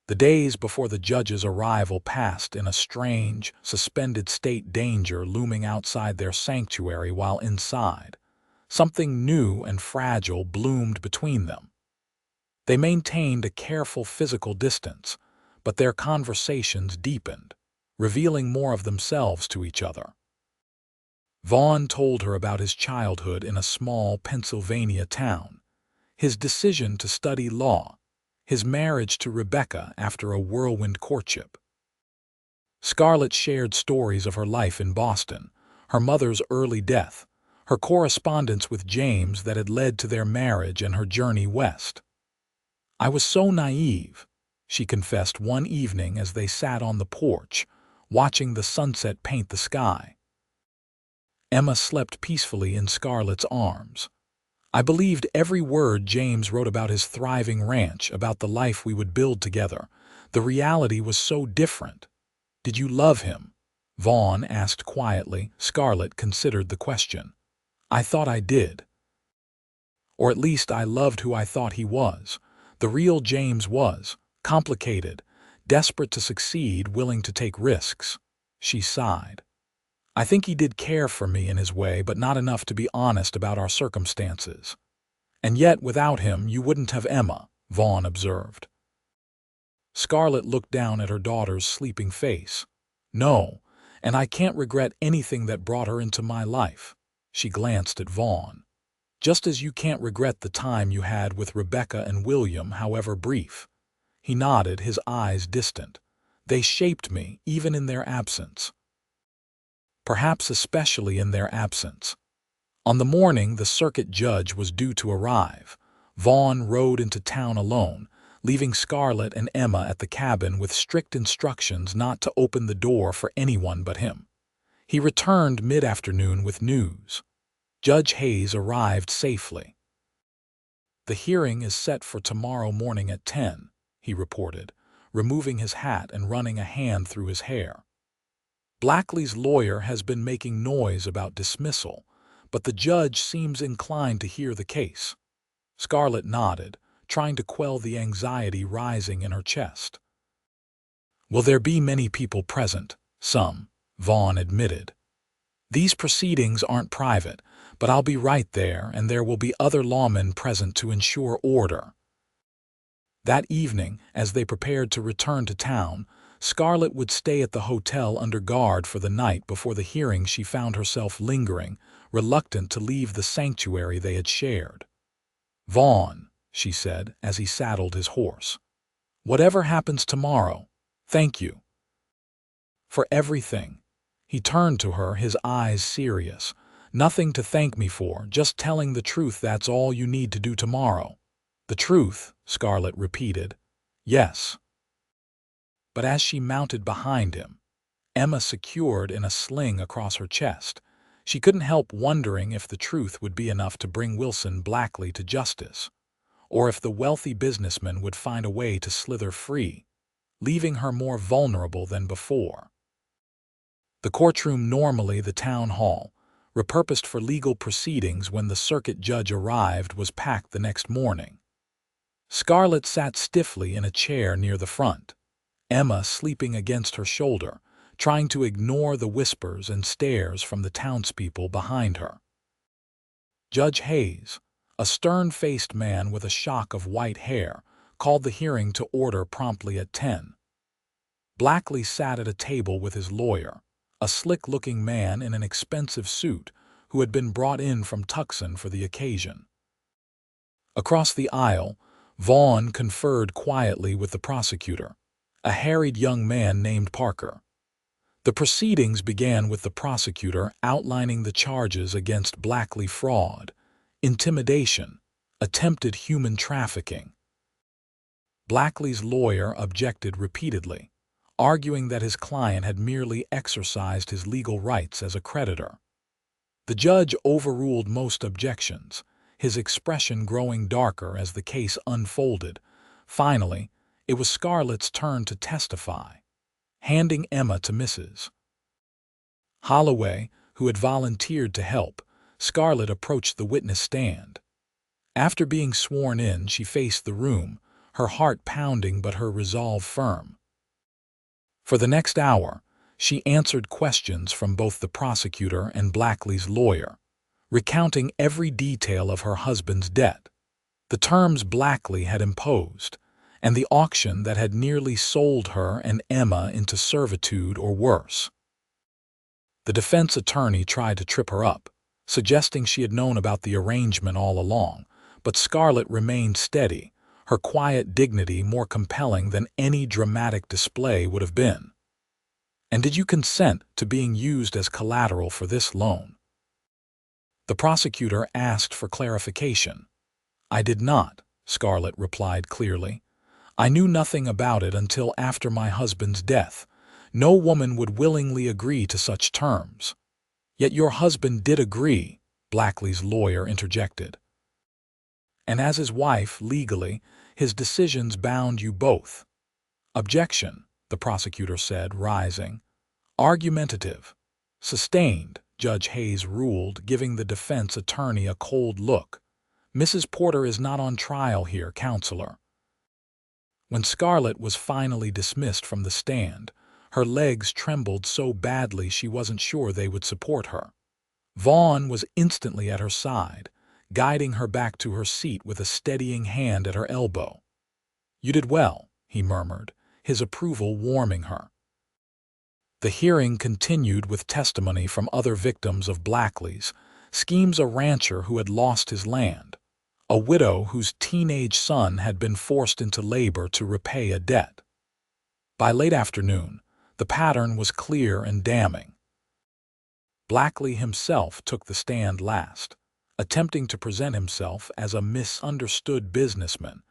The days before the judge's arrival passed in a strange, suspended state, danger looming outside their sanctuary while inside. Something new and fragile bloomed between them. They maintained a careful physical distance, but their conversations deepened, revealing more of themselves to each other. Vaughn told her about his childhood in a small Pennsylvania town, his decision to study law, his marriage to Rebecca after a whirlwind courtship. Scarlett shared stories of her life in Boston, her mother's early death, her correspondence with James that had led to their marriage, and her journey west. "I was so naive," she confessed one evening as they sat on the porch, watching the sunset paint the sky. Emma slept peacefully in Scarlett's arms. "I believed every word James wrote about his thriving ranch, about the life we would build together. The reality was so different." "Did you love him?" Vaughn asked quietly. Scarlett considered the question. "I thought I did. Or at least I loved who I thought he was. The real James was complicated, desperate to succeed, willing to take risks." She sighed. "I think he did care for me in his way, but not enough to be honest about our circumstances." "And yet, without him, you wouldn't have Emma," Vaughn observed. Scarlett looked down at her daughter's sleeping face. "No, and I can't regret anything that brought her into my life." She glanced at Vaughn. "Just as you can't regret the time you had with Rebecca and William, however brief." He nodded, his eyes distant. "They shaped me, even in their absence. Perhaps especially in their absence." On the morning the circuit judge was due to arrive, Vaughn rode into town alone, leaving Scarlett and Emma at the cabin with strict instructions not to open the door for anyone but him. He returned mid-afternoon with news. Judge Hayes arrived safely. "The hearing is set for tomorrow morning at 10, he reported, removing his hat and running a hand through his hair. "Blackley's lawyer has been making noise about dismissal, but the judge seems inclined to hear the case." Scarlett nodded, trying to quell the anxiety rising in her chest. "Will there be many people present?" "Some," Vaughn admitted. "These proceedings aren't private, but I'll be right there, and there will be other lawmen present to ensure order." That evening, as they prepared to return to town, Scarlett would stay at the hotel under guard for the night. Before the hearing, she found herself lingering, reluctant to leave the sanctuary they had shared. "Vaughn," she said as he saddled his horse, "whatever happens tomorrow, thank you for everything." He turned to her, his eyes serious. "Nothing to thank me for, just telling the truth. That's all you need to do tomorrow." "The truth," Scarlett repeated. "Yes." But as she mounted behind him, Emma secured in a sling across her chest, she couldn't help wondering if the truth would be enough to bring Wilson Blackley to justice, or if the wealthy businessman would find a way to slither free, leaving her more vulnerable than before. The courtroom, normally the town hall, repurposed for legal proceedings when the circuit judge arrived, was packed the next morning. Scarlett sat stiffly in a chair near the front, Emma sleeping against her shoulder, trying to ignore the whispers and stares from the townspeople behind her. Judge Hayes, a stern-faced man with a shock of white hair, called the hearing to order promptly at 10. Blackley sat at a table with his lawyer, a slick-looking man in an expensive suit who had been brought in from Tucson for the occasion. Across the aisle, Vaughn conferred quietly with the prosecutor, a harried young man named Parker. The proceedings began with the prosecutor outlining the charges against Blackley: fraud, intimidation, attempted human trafficking. Blackley's lawyer objected repeatedly, arguing that his client had merely exercised his legal rights as a creditor. The judge overruled most objections, his expression growing darker as the case unfolded. Finally, it was Scarlett's turn to testify. Handing Emma to Mrs. Holloway, who had volunteered to help, Scarlett approached the witness stand. After being sworn in, she faced the room, her heart pounding but her resolve firm. For the next hour, she answered questions from both the prosecutor and Blackley's lawyer, recounting every detail of her husband's debt, the terms Blackley had imposed, and the auction that had nearly sold her and Emma into servitude or worse. The defense attorney tried to trip her up, suggesting she had known about the arrangement all along, but Scarlett remained steady, her quiet dignity more compelling than any dramatic display would have been. "And did you consent to being used as collateral for this loan?" The prosecutor asked for clarification. "I did not," Scarlett replied clearly. "I knew nothing about it until after my husband's death. No woman would willingly agree to such terms." "Yet your husband did agree," Blackley's lawyer interjected. "And as his wife, legally, his decisions bound you both." "Objection," the prosecutor said, rising. "Argumentative." "Sustained," Judge Hayes ruled, giving the defense attorney a cold look. "Mrs. Porter is not on trial here, counselor." When Scarlett was finally dismissed from the stand, her legs trembled so badly she wasn't sure they would support her. Vaughn was instantly at her side, guiding her back to her seat with a steadying hand at her elbow. "You did well," he murmured, his approval warming her. The hearing continued with testimony from other victims of Blackley's schemes: a rancher who had lost his land, a widow whose teenage son had been forced into labor to repay a debt. By late afternoon, the pattern was clear and damning. Blackley himself took the stand last, attempting to present himself as a misunderstood businessman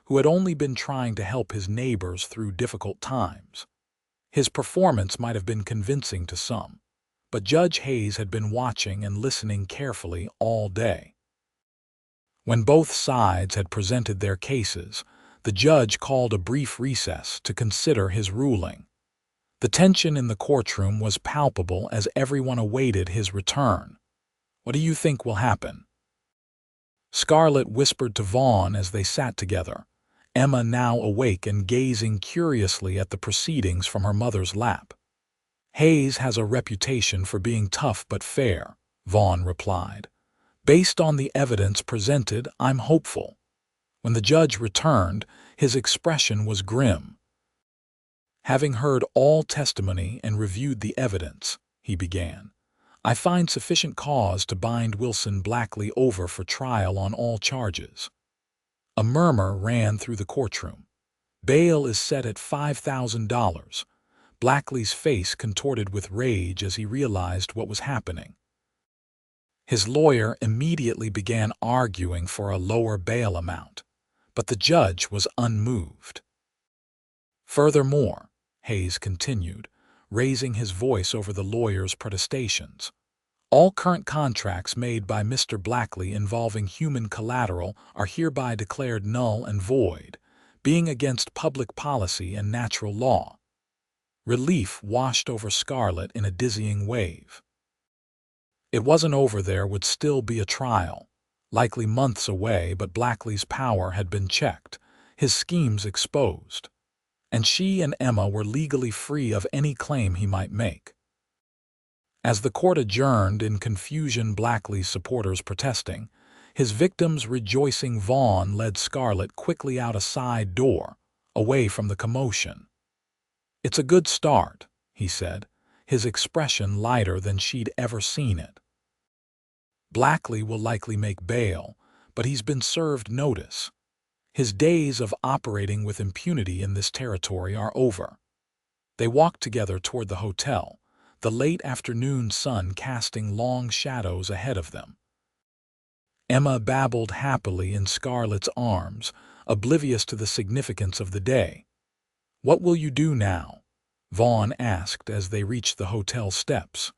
who had only been trying to help his neighbors through difficult times. His performance might have been convincing to some, but Judge Hayes had been watching and listening carefully all day. When both sides had presented their cases, the judge called a brief recess to consider his ruling. The tension in the courtroom was palpable as everyone awaited his return. "What do you think will happen?" Scarlett whispered to Vaughn as they sat together, Emma now awake and gazing curiously at the proceedings from her mother's lap. "Hayes has a reputation for being tough but fair," Vaughn replied. "Based on the evidence presented, I'm hopeful." When the judge returned, his expression was grim. "Having heard all testimony and reviewed the evidence," he began, "I find sufficient cause to bind Wilson Blackley over for trial on all charges." A murmur ran through the courtroom. "Bail is set at $5,000. Blackley's face contorted with rage as he realized what was happening. His lawyer immediately began arguing for a lower bail amount, but the judge was unmoved. "Furthermore," Hayes continued, raising his voice over the lawyer's protestations, "all current contracts made by Mr. Blackley involving human collateral are hereby declared null and void, being against public policy and natural law." Relief washed over Scarlett in a dizzying wave. It wasn't over. There would still be a trial, likely months away, but Blackley's power had been checked, his schemes exposed, and she and Emma were legally free of any claim he might make. As the court adjourned in confusion, Blackley's supporters protesting, his victims rejoicing, Vaughn led Scarlett quickly out a side door, away from the commotion. "It's a good start," he said, his expression lighter than she'd ever seen it. "Blackley will likely make bail, but he's been served notice. His days of operating with impunity in this territory are over." They walked together toward the hotel, the late afternoon sun casting long shadows ahead of them. Emma babbled happily in Scarlett's arms, oblivious to the significance of the day. "What will you do now?" Vaughn asked as they reached the hotel steps.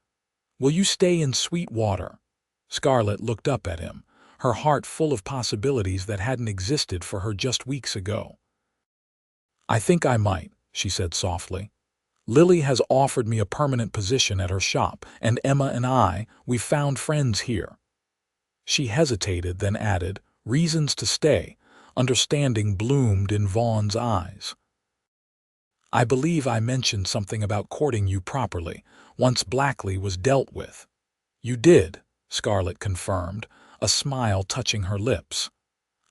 "Will you stay in Sweetwater?" Scarlett looked up at him, her heart full of possibilities that hadn't existed for her just weeks ago. "I think I might," she said softly. "Lily has offered me a permanent position at her shop, and Emma and we've found friends here." She hesitated, then added, "Reasons to stay." Understanding bloomed in Vaughn's eyes. "I believe I mentioned something about courting you properly, once Blackley was dealt with." "You did," Scarlett confirmed, a smile touching her lips.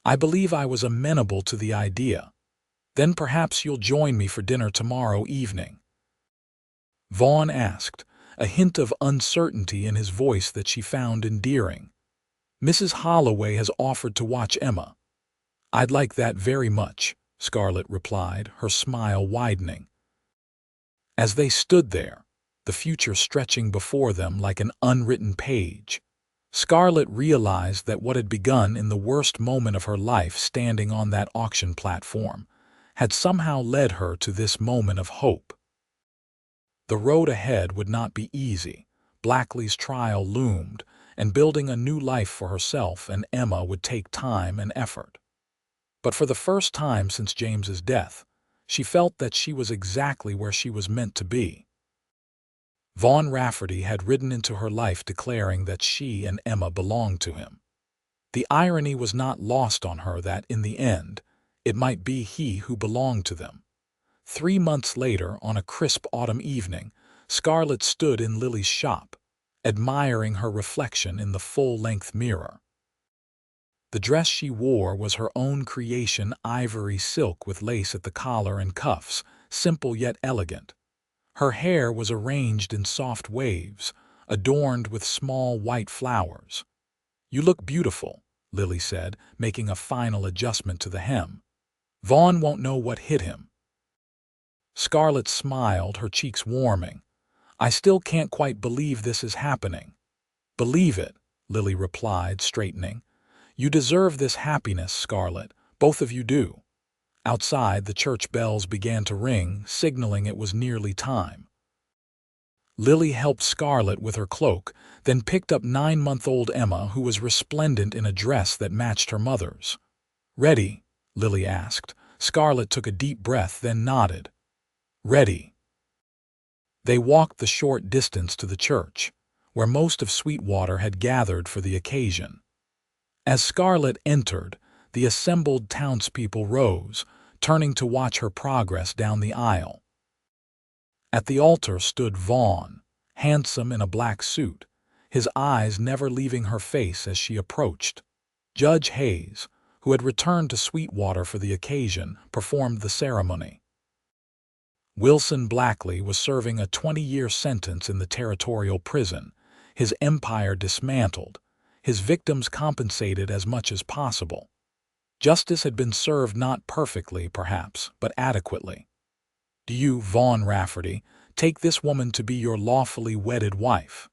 "I believe I was amenable to the idea. Then perhaps you'll join me for dinner tomorrow evening?" Vaughn asked, a hint of uncertainty in his voice that she found endearing. "Mrs. Holloway has offered to watch Emma." "I'd like that very much," Scarlett replied, her smile widening. As they stood there, the future stretching before them like an unwritten page, Scarlett realized that what had begun in the worst moment of her life, standing on that auction platform, had somehow led her to this moment of hope. The road ahead would not be easy. Blackley's trial loomed, and building a new life for herself and Emma would take time and effort. But for the first time since James's death, she felt that she was exactly where she was meant to be. Vaughn Rafferty had ridden into her life declaring that she and Emma belonged to him. The irony was not lost on her that, in the end, it might be he who belonged to them. 3 months later, on a crisp autumn evening, Scarlett stood in Lily's shop, admiring her reflection in the full-length mirror. The dress she wore was her own creation, ivory silk with lace at the collar and cuffs, simple yet elegant. Her hair was arranged in soft waves, adorned with small white flowers. "You look beautiful," Lily said, making a final adjustment to the hem. "Vaughn won't know what hit him." Scarlett smiled, her cheeks warming. "I still can't quite believe this is happening." "Believe it," Lily replied, straightening. "You deserve this happiness, Scarlett. Both of you do." Outside, the church bells began to ring, signaling it was nearly time. Lily helped Scarlett with her cloak, then picked up 9-month-old Emma, who was resplendent in a dress that matched her mother's. "Ready?" Lily asked. Scarlett took a deep breath, then nodded. "Ready." They walked the short distance to the church, where most of Sweetwater had gathered for the occasion. As Scarlett entered, the assembled townspeople rose, turning to watch her progress down the aisle. At the altar stood Vaughn, handsome in a black suit, his eyes never leaving her face as she approached. Judge Hayes, who had returned to Sweetwater for the occasion, performed the ceremony. Wilson Blackley was serving a 20-year sentence in the territorial prison, his empire dismantled, his victims compensated as much as possible. Justice had been served, not perfectly, perhaps, but adequately. "Do you, Vaughn Rafferty, take this woman to be your lawfully wedded wife?"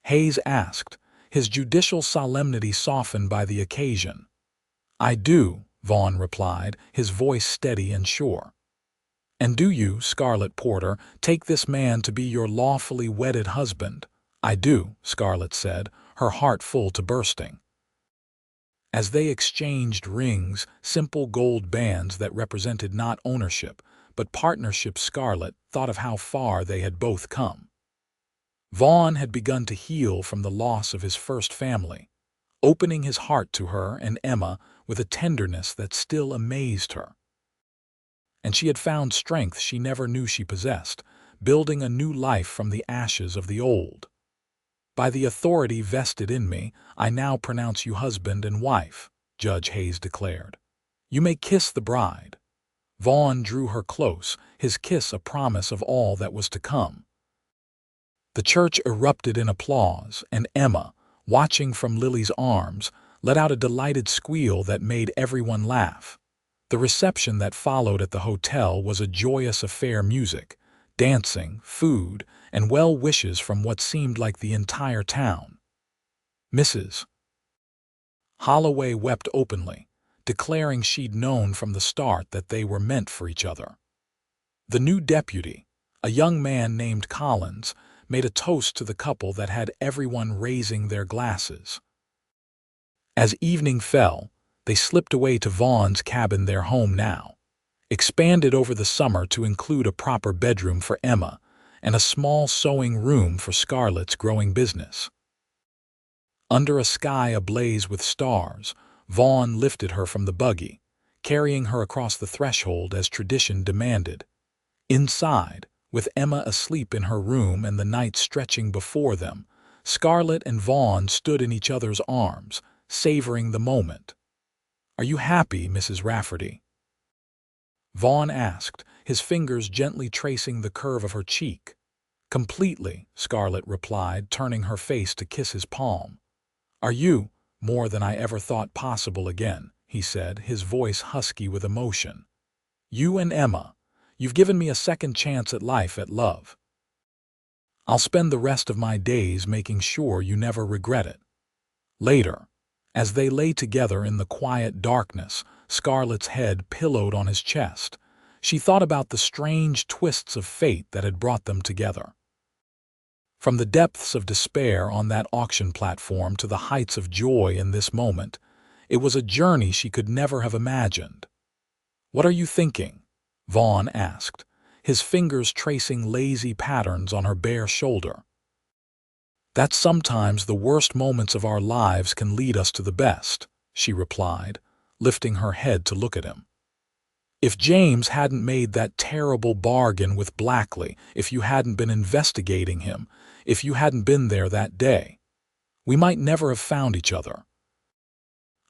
Hayes asked, his judicial solemnity softened by the occasion. "I do," Vaughn replied, his voice steady and sure. "And do you, Scarlett Porter, take this man to be your lawfully wedded husband?" "I do," Scarlett said, her heart full to bursting. As they exchanged rings, simple gold bands that represented not ownership, but partnership, Scarlett thought of how far they had both come. Vaughn had begun to heal from the loss of his first family, opening his heart to her and Emma with a tenderness that still amazed her. And she had found strength she never knew she possessed, building a new life from the ashes of the old. "By the authority vested in me, I now pronounce you husband and wife," Judge Hayes declared. "You may kiss the bride." Vaughn drew her close, his kiss a promise of all that was to come. The church erupted in applause, and Emma, watching from Lily's arms, let out a delighted squeal that made everyone laugh. The reception that followed at the hotel was a joyous affair: music, dancing, food, and well wishes from what seemed like the entire town. Mrs. Holloway wept openly, declaring she'd known from the start that they were meant for each other. The new deputy, a young man named Collins, made a toast to the couple that had everyone raising their glasses. As evening fell, they slipped away to Vaughn's cabin, their home now, expanded over the summer to include a proper bedroom for Emma and a small sewing room for Scarlett's growing business. Under a sky ablaze with stars, Vaughn lifted her from the buggy, carrying her across the threshold as tradition demanded. Inside, with Emma asleep in her room and the night stretching before them, Scarlett and Vaughn stood in each other's arms, savoring the moment. "Are you happy, Mrs. Rafferty?" Vaughn asked, his fingers gently tracing the curve of her cheek. "Completely," Scarlett replied, turning her face to kiss his palm. "Are you?" "More than I ever thought possible again," he said, his voice husky with emotion. "You and Emma, you've given me a second chance at life, at love. I'll spend the rest of my days making sure you never regret it." Later, as they lay together in the quiet darkness, Scarlett's head pillowed on his chest, she thought about the strange twists of fate that had brought them together. From the depths of despair on that auction platform to the heights of joy in this moment, it was a journey she could never have imagined. "What are you thinking?" Vaughn asked, his fingers tracing lazy patterns on her bare shoulder. "That sometimes the worst moments of our lives can lead us to the best," she replied, lifting her head to look at him. "If James hadn't made that terrible bargain with Blackley, if you hadn't been investigating him, if you hadn't been there that day, we might never have found each other."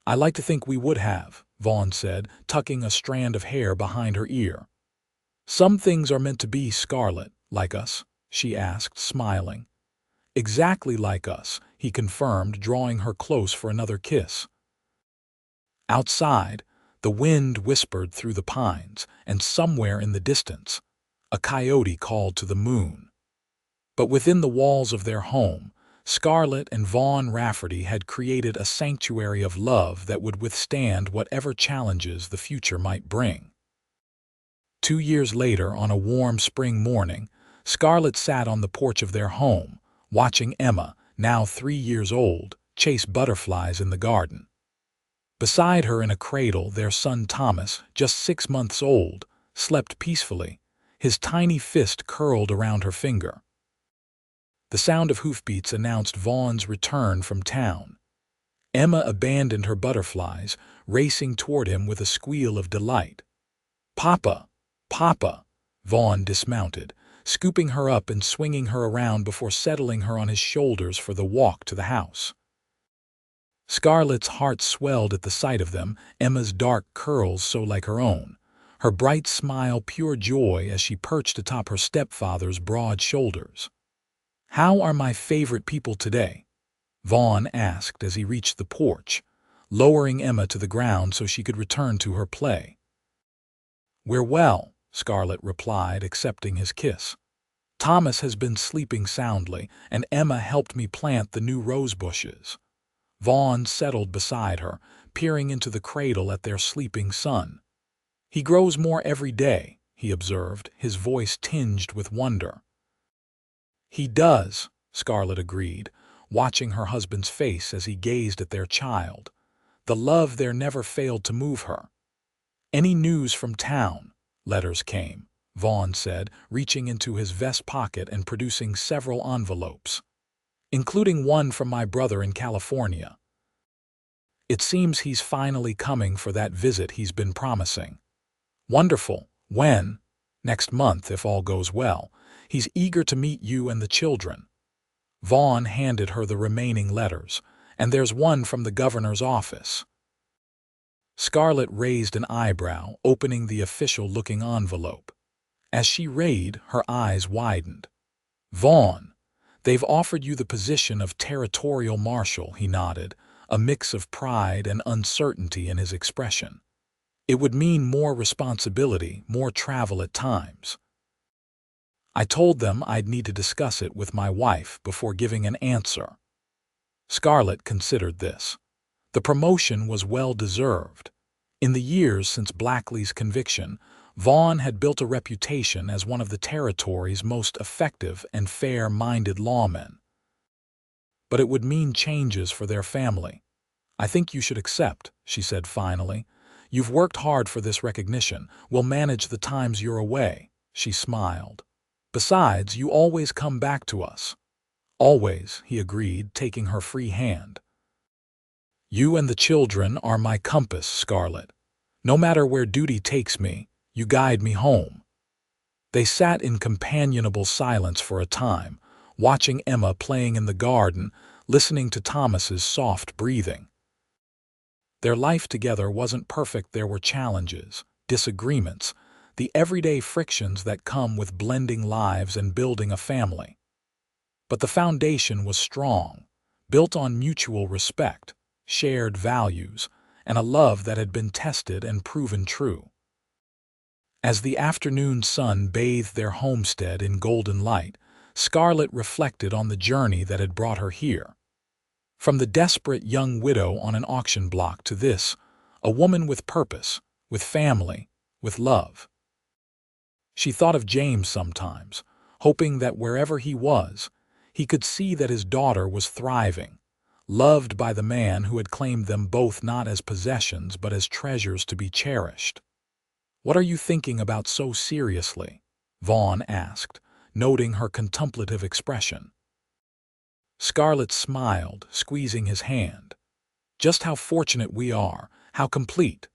"I like to think we would have," Vaughn said, tucking a strand of hair behind her ear. "Some things are meant to be, Scarlett, like us?" she asked, smiling. "Exactly like us," he confirmed, drawing her close for another kiss. Outside, the wind whispered through the pines, and somewhere in the distance, a coyote called to the moon. But within the walls of their home, Scarlett and Vaughn Rafferty had created a sanctuary of love that would withstand whatever challenges the future might bring. 2 years later, on a warm spring morning, Scarlett sat on the porch of their home, watching Emma, now 3 years old, chase butterflies in the garden. Beside her in a cradle, their son Thomas, just 6 months old, slept peacefully, his tiny fist curled around her finger. The sound of hoofbeats announced Vaughn's return from town. Emma abandoned her butterflies, racing toward him with a squeal of delight. "Papa! Papa!" Vaughn dismounted, scooping her up and swinging her around before settling her on his shoulders for the walk to the house. Scarlett's heart swelled at the sight of them, Emma's dark curls so like her own, her bright smile pure joy as she perched atop her stepfather's broad shoulders. "How are my favorite people today?" Vaughn asked as he reached the porch, lowering Emma to the ground so she could return to her play. "We're well," Scarlett replied, accepting his kiss. "Thomas has been sleeping soundly, and Emma helped me plant the new rose bushes." Vaughn settled beside her, peering into the cradle at their sleeping son. "He grows more every day," he observed, his voice tinged with wonder. "He does," Scarlett agreed, watching her husband's face as he gazed at their child. The love there never failed to move her. "Any news from town?" Letters came, Vaughn said, reaching into his vest pocket and producing several envelopes, including one from my brother in California. It seems he's finally coming for that visit he's been promising. Wonderful. When? Next month, if all goes well. He's eager to meet you and the children. Vaughn handed her the remaining letters, and there's one from the governor's office. Scarlett raised an eyebrow, opening the official-looking envelope. As she read, her eyes widened. Vaughn, they've offered you the position of territorial marshal, he nodded, a mix of pride and uncertainty in his expression. It would mean more responsibility, more travel at times. I told them I'd need to discuss it with my wife before giving an answer. Scarlett considered this. The promotion was well-deserved. In the years since Blackley's conviction, Vaughn had built a reputation as one of the territory's most effective and fair-minded lawmen. But it would mean changes for their family. I think you should accept, she said finally. You've worked hard for this recognition. We'll manage the times you're away, she smiled. Besides, you always come back to us. Always, he agreed, taking her free hand. You and the children are my compass, Scarlett. No matter where duty takes me, you guide me home. They sat in companionable silence for a time, watching Emma playing in the garden, listening to Thomas's soft breathing. Their life together wasn't perfect. There were challenges, disagreements, the everyday frictions that come with blending lives and building a family. But the foundation was strong, built on mutual respect, shared values, and a love that had been tested and proven true. As the afternoon sun bathed their homestead in golden light, Scarlett reflected on the journey that had brought her here. From the desperate young widow on an auction block to this, a woman with purpose, with family, with love. She thought of James sometimes, hoping that wherever he was, he could see that his daughter was thriving, loved by the man who had claimed them both not as possessions but as treasures to be cherished. "What are you thinking about so seriously?" Vaughn asked, noting her contemplative expression. Scarlett smiled, squeezing his hand. "Just how fortunate we are, how complete."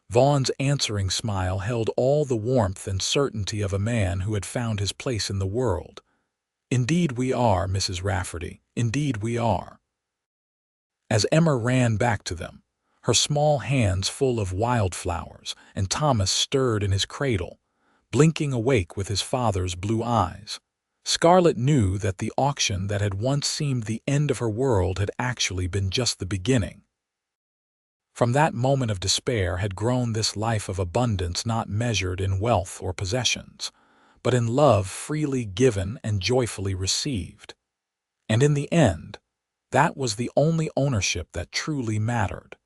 Vaughn's answering smile held all the warmth and certainty of a man who had found his place in the world. "Indeed we are, Mrs. Rafferty, indeed we are." As Emma ran back to them, her small hands full of wildflowers, and Thomas stirred in his cradle, blinking awake with his father's blue eyes, Scarlett knew that the auction that had once seemed the end of her world had actually been just the beginning. From that moment of despair had grown this life of abundance not measured in wealth or possessions, but in love freely given and joyfully received. And in the end, that was the only ownership that truly mattered.